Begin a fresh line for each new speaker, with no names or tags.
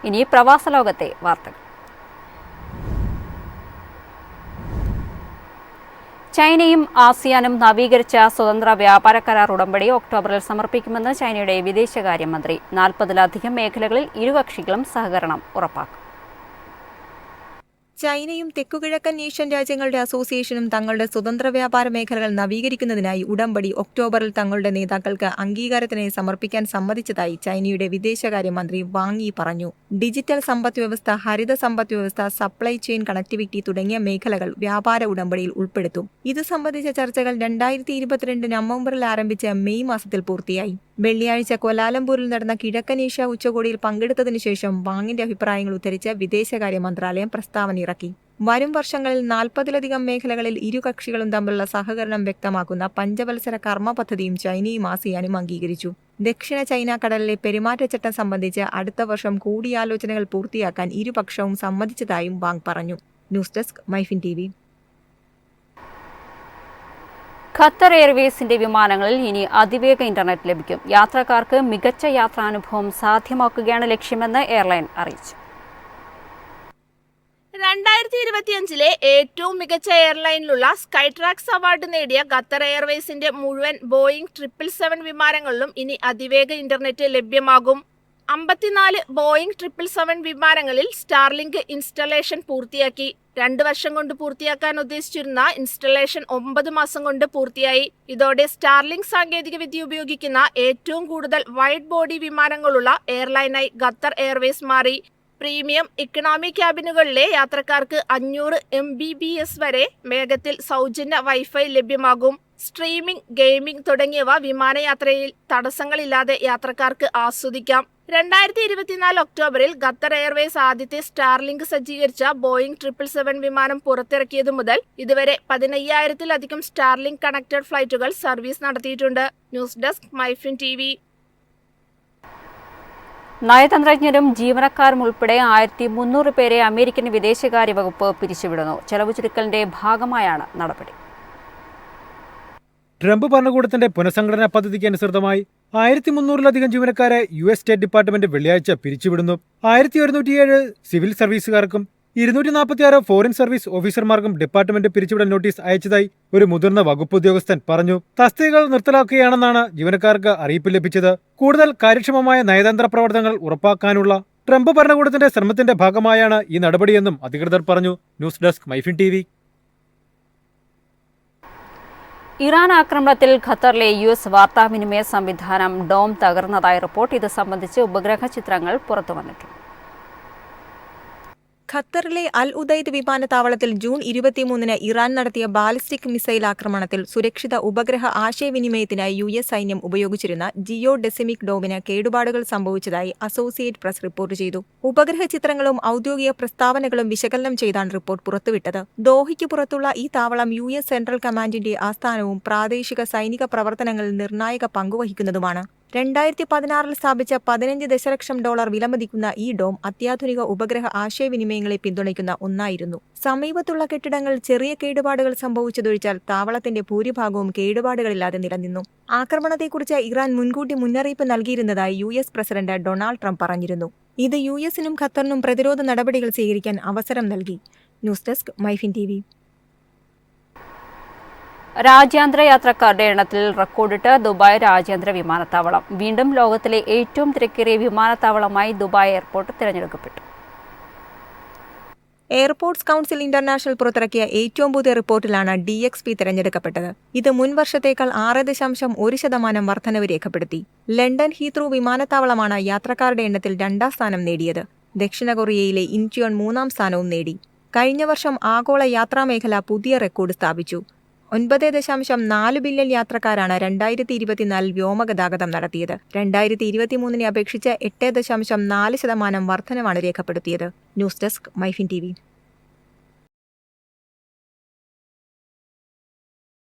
ഇനി പ്രവാസ ലോകത്തെ വാർത്തകൾ. ചൈനയും ആസിയാനും നവീകരിച്ച സ്വതന്ത്ര വ്യാപാര കരാർ ഉടമ്പടി ഒക്ടോബറിൽ സമർപ്പിക്കുമെന്ന് ചൈനയുടെ വിദേശകാര്യമന്ത്രി. 40-ലധികം മേഖലകളിൽ ഇരുകക്ഷികളും സഹകരണം ഉറപ്പാക്കും.
ചൈനയും തെക്കുകിഴക്കൻ ഏഷ്യൻ രാജ്യങ്ങളുടെ അസോസിയേഷനും തങ്ങളുടെ സ്വതന്ത്ര വ്യാപാര മേഖലകൾ നവീകരിക്കുന്നതിനായി ഉടമ്പടി ഒക്ടോബറിൽ തങ്ങളുടെ നേതാക്കൾക്ക് അംഗീകാരത്തിനായി സമർപ്പിക്കാൻ സമ്മതിച്ചതായി ചൈനയുടെ വിദേശകാര്യമന്ത്രി വാങ് യി പറഞ്ഞു. ഡിജിറ്റൽ സമ്പദ്വ്യവസ്ഥ, ഹരിത സമ്പദ്വ്യവസ്ഥ, സപ്ലൈ ചെയിൻ കണക്ടിവിറ്റി തുടങ്ങിയ മേഖലകൾ വ്യാപാര ഉടമ്പടിയിൽ ഉൾപ്പെടുത്തും. ഇത് സംബന്ധിച്ച ചർച്ചകൾ 2022 നവംബറിൽ ആരംഭിച്ച് മെയ് മാസത്തിൽ പൂർത്തിയായി. വെള്ളിയാഴ്ച ക്വാലാലംപൂരിൽ നടന്ന കിഴക്കൻ ഏഷ്യ ഉച്ചകോടിയിൽ പങ്കെടുത്തതിനു ശേഷം വാങ്ങിന്റെ അഭിപ്രായങ്ങൾ ഉദ്ധരിച്ച് വിദേശകാര്യ മന്ത്രാലയം പ്രസ്താവന ഇറക്കി. വരും വർഷങ്ങളിൽ 40-ലധികം മേഖലകളിൽ ഇരുകക്ഷികളും തമ്മിലുള്ള സഹകരണം വ്യക്തമാക്കുന്ന പഞ്ചവത്സര കർമ്മ പദ്ധതിയും ചൈനയും ആസിയാനും അംഗീകരിച്ചു. ദക്ഷിണ ചൈന കടലിലെ പെരുമാറ്റച്ചട്ടം സംബന്ധിച്ച് അടുത്ത വർഷം കൂടിയാലോചനകൾ പൂർത്തിയാക്കാൻ ഇരുപക്ഷവും സമ്മതിച്ചതായും വാങ് പറഞ്ഞു. News desk MyFin TV.
Qatar എയർവേസിന്റെ വിമാനങ്ങളിൽ ഇനി അതിവേഗ ഇന്റർനെറ്റ് ലഭിക്കും. യാത്രക്കാർക്ക് മികച്ച യാത്രാനുഭവം സാധ്യമാക്കുകയാണ് ലക്ഷ്യമെന്ന് എയർലൈൻ അറിയിച്ചു.
2025 ഏറ്റവും മികച്ച എയർലൈനിലുള്ള സ്കൈട്രാക്സ് അവാർഡ് നേടിയ ഖത്തർ എയർവേസിന്റെ മുഴുവൻ ബോയിംഗ് 777 വിമാനങ്ങളിലും ഇനി അതിവേഗ ഇന്റർനെറ്റ് ലഭ്യമാകും. 54 ബോയിംഗ് 777 വിമാനങ്ങളിൽ സ്റ്റാർലിങ്ക് ഇൻസ്റ്റലേഷൻ പൂർത്തിയാക്കി. 2 വർഷം കൊണ്ട് പൂർത്തിയാക്കാൻ ഉദ്ദേശിച്ചിരുന്ന ഇൻസ്റ്റലേഷൻ 9 മാസം കൊണ്ട് പൂർത്തിയായി. ഇതോടെ സ്റ്റാർലിങ്ക് സാങ്കേതികവിദ്യ ഉപയോഗിക്കുന്ന ഏറ്റവും കൂടുതൽ വൈഡ് ബോഡി വിമാനങ്ങളുള്ള എയർലൈനായി ഖത്തർ എയർവേസ് മാറി. പ്രീമിയം ഇക്കണോമി ക്യാബിനുകളിലെ യാത്രക്കാർക്ക് 500 Mbps വരെ വേഗത്തിൽ സൗജന്യ വൈഫൈ ലഭ്യമാകും. സ്ട്രീമിംഗ്, ഗെയിമിംഗ് തുടങ്ങിയവ വിമാനയാത്രയിൽ തടസ്സങ്ങളില്ലാതെ യാത്രക്കാർക്ക് ആസ്വദിക്കാം. 2024 ഒക്ടോബറിൽ ഖത്തർ എയർവേസ് ആദ്യത്തെ സ്റ്റാർലിങ്ക് സജ്ജീകരിച്ച ബോയിംഗ് 777 വിമാനം പുറത്തിറക്കിയതു മുതൽ ഇതുവരെ 15,000-ലധികം സ്റ്റാർലിങ്ക് കണക്റ്റഡ് ഫ്ലൈറ്റുകൾ സർവീസ് നടത്തിയിട്ടുണ്ട്. News desk MyFin TV.
നയതന്ത്രജ്ഞരും ജീവനക്കാരും ഉൾപ്പെടെ 1300 പേരെ അമേരിക്കൻ വിദേശകാര്യ വകുപ്പ് പിരിച്ചുവിടുന്നു. ചെലവ് ചുരുക്കലിന്റെ ഭാഗമായാണ് നടപടി.
ട്രംപ് ഭരണകൂടത്തിന്റെ പുനഃസംഘടനാ പദ്ധതിക്ക് അനുസൃതമായി 1300-ലധികം ജീവനക്കാരെ US സ്റ്റേറ്റ് ഡിപ്പാർട്ട്മെന്റ് വെള്ളിയാഴ്ച പിരിച്ചുവിടുന്നു. 1107 സിവിൽ സർവീസുകാർക്കും 246 ഫോറിൻ സർവീസ് ഓഫീസർമാർക്കും ഡിപ്പാർട്ട്മെന്റ് പിരിച്ചുവിടൽ നോട്ടീസ് അയച്ചതായി ഒരു മുതിർന്ന വകുപ്പ് ഉദ്യോഗസ്ഥൻ പറഞ്ഞു. തസ്തികകൾ നിർത്തലാക്കുകയാണെന്നാണ് ജീവനക്കാർക്ക് അറിയിപ്പ് ലഭിച്ചത്. കൂടുതൽ കാര്യക്ഷമമായ നയതന്ത്ര പ്രവർത്തനങ്ങൾ ഉറപ്പാക്കാനുള്ള ട്രംപ് ഭരണകൂടത്തിന്റെ ശ്രമത്തിന്റെ ഭാഗമായാണ് ഈ നടപടിയെന്നും അധികൃതർ പറഞ്ഞു. News desk MyFin TV.
Iran ആക്രമണത്തിൽ ഖത്തറിലെ US വാർത്താവിനിമയ സംവിധാനം ഡോം തകർന്നതായി റിപ്പോർട്ട്. ഇത് സംബന്ധിച്ച് ഉപഗ്രഹ ചിത്രങ്ങൾ പുറത്തുവന്നിട്ടുണ്ട്.
ഖത്തറിലെ അൽ ഉദൈദ് വിമാനത്താവളത്തിൽ ജൂൺ 23-ന് ഇറാൻ നടത്തിയ ബാലിസ്റ്റിക് മിസൈൽ ആക്രമണത്തിൽ സുരക്ഷിത ഉപഗ്രഹ ആശയവിനിമയത്തിനായി US സൈന്യം ഉപയോഗിച്ചിരുന്ന ജിയോ ഡെസിമിക് ഡോമിന് കേടുപാടുകൾ സംഭവിച്ചതായി അസോസിയേറ്റ് പ്രസ് റിപ്പോർട്ട് ചെയ്തു. ഉപഗ്രഹ ചിത്രങ്ങളും ഔദ്യോഗിക പ്രസ്താവനകളും വിശകലനം ചെയ്താണ് റിപ്പോർട്ട് പുറത്തുവിട്ടത്. ദോഹയ്ക്ക് പുറത്തുള്ള ഈ താവളം US സെൻട്രൽ കമാൻഡിന്റെ ആസ്ഥാനവും പ്രാദേശിക സൈനിക പ്രവർത്തനങ്ങളിൽ നിർണായക പങ്കുവഹിക്കുന്നതുമാണ്. 2016 സ്ഥാപിച്ച $15 ദശലക്ഷം വിലമതിക്കുന്ന ഈ ഡോം അത്യാധുനിക ഉപഗ്രഹ ആശയവിനിമയങ്ങളെ പിന്തുണയ്ക്കുന്ന ഒന്നായിരുന്നു. സമീപത്തുള്ള കെട്ടിടങ്ങൾ ചെറിയ കേടുപാടുകൾ സംഭവിച്ചതൊഴിച്ചാൽ താവളത്തിന്റെ ഭൂരിഭാഗവും കേടുപാടുകളില്ലാതെ നിലനിന്നു. ആക്രമണത്തെക്കുറിച്ച് ഇറാൻ മുൻകൂട്ടി മുന്നറിയിപ്പ് നൽകിയിരുന്നതായി US പ്രസിഡന്റ് ഡൊണാൾഡ് ട്രംപ് പറഞ്ഞിരുന്നു. ഇത് US-നും ഖത്തറിനും പ്രതിരോധ നടപടികൾ സ്വീകരിക്കാൻ അവസരം നൽകി. News desk MyFin TV.
രാജ്യാന്തര യാത്രക്കാരുടെ എണ്ണത്തിൽ റെക്കോർഡിട്ട് ദുബായ് രാജ്യാന്തര വിമാനത്താവളം. വീണ്ടും ലോകത്തിലെ ഏറ്റവും തിരക്കേറിയ വിമാനത്താവളമായി ദുബായ് എയർപോർട്ട് തിരഞ്ഞെടുക്കപ്പെട്ടു.
എയർപോർട്ട്സ് കൗൺസിൽ ഇന്റർനാഷണൽ പുറത്തിറക്കിയ ഏറ്റവും പുതിയ റിപ്പോർട്ടിലാണ് DXP തിരഞ്ഞെടുക്കപ്പെട്ടത്. ഇത് മുൻ വർഷത്തേക്കാൾ 6.1% വർധനവ് രേഖപ്പെടുത്തി. ലണ്ടൻ ഹീത്രൂ വിമാനത്താവളമാണ് യാത്രക്കാരുടെ എണ്ണത്തിൽ 2ാം സ്ഥാനം നേടിയത്. ദക്ഷിണ കൊറിയയിലെ ഇൻച്യോൺ 3ാം സ്ഥാനവും നേടി. കഴിഞ്ഞ വർഷം ആഗോള യാത്രാമേഖല പുതിയ റെക്കോർഡ് സ്ഥാപിച്ചു. 9.4 ബില്യൺ യാത്രക്കാരാണ് 2024 വ്യോമഗതാഗതം നടത്തിയത്. 2023-നെ അപേക്ഷിച്ച് 8.4% വർധനവാണ് രേഖപ്പെടുത്തിയത്. News desk MyFin TV.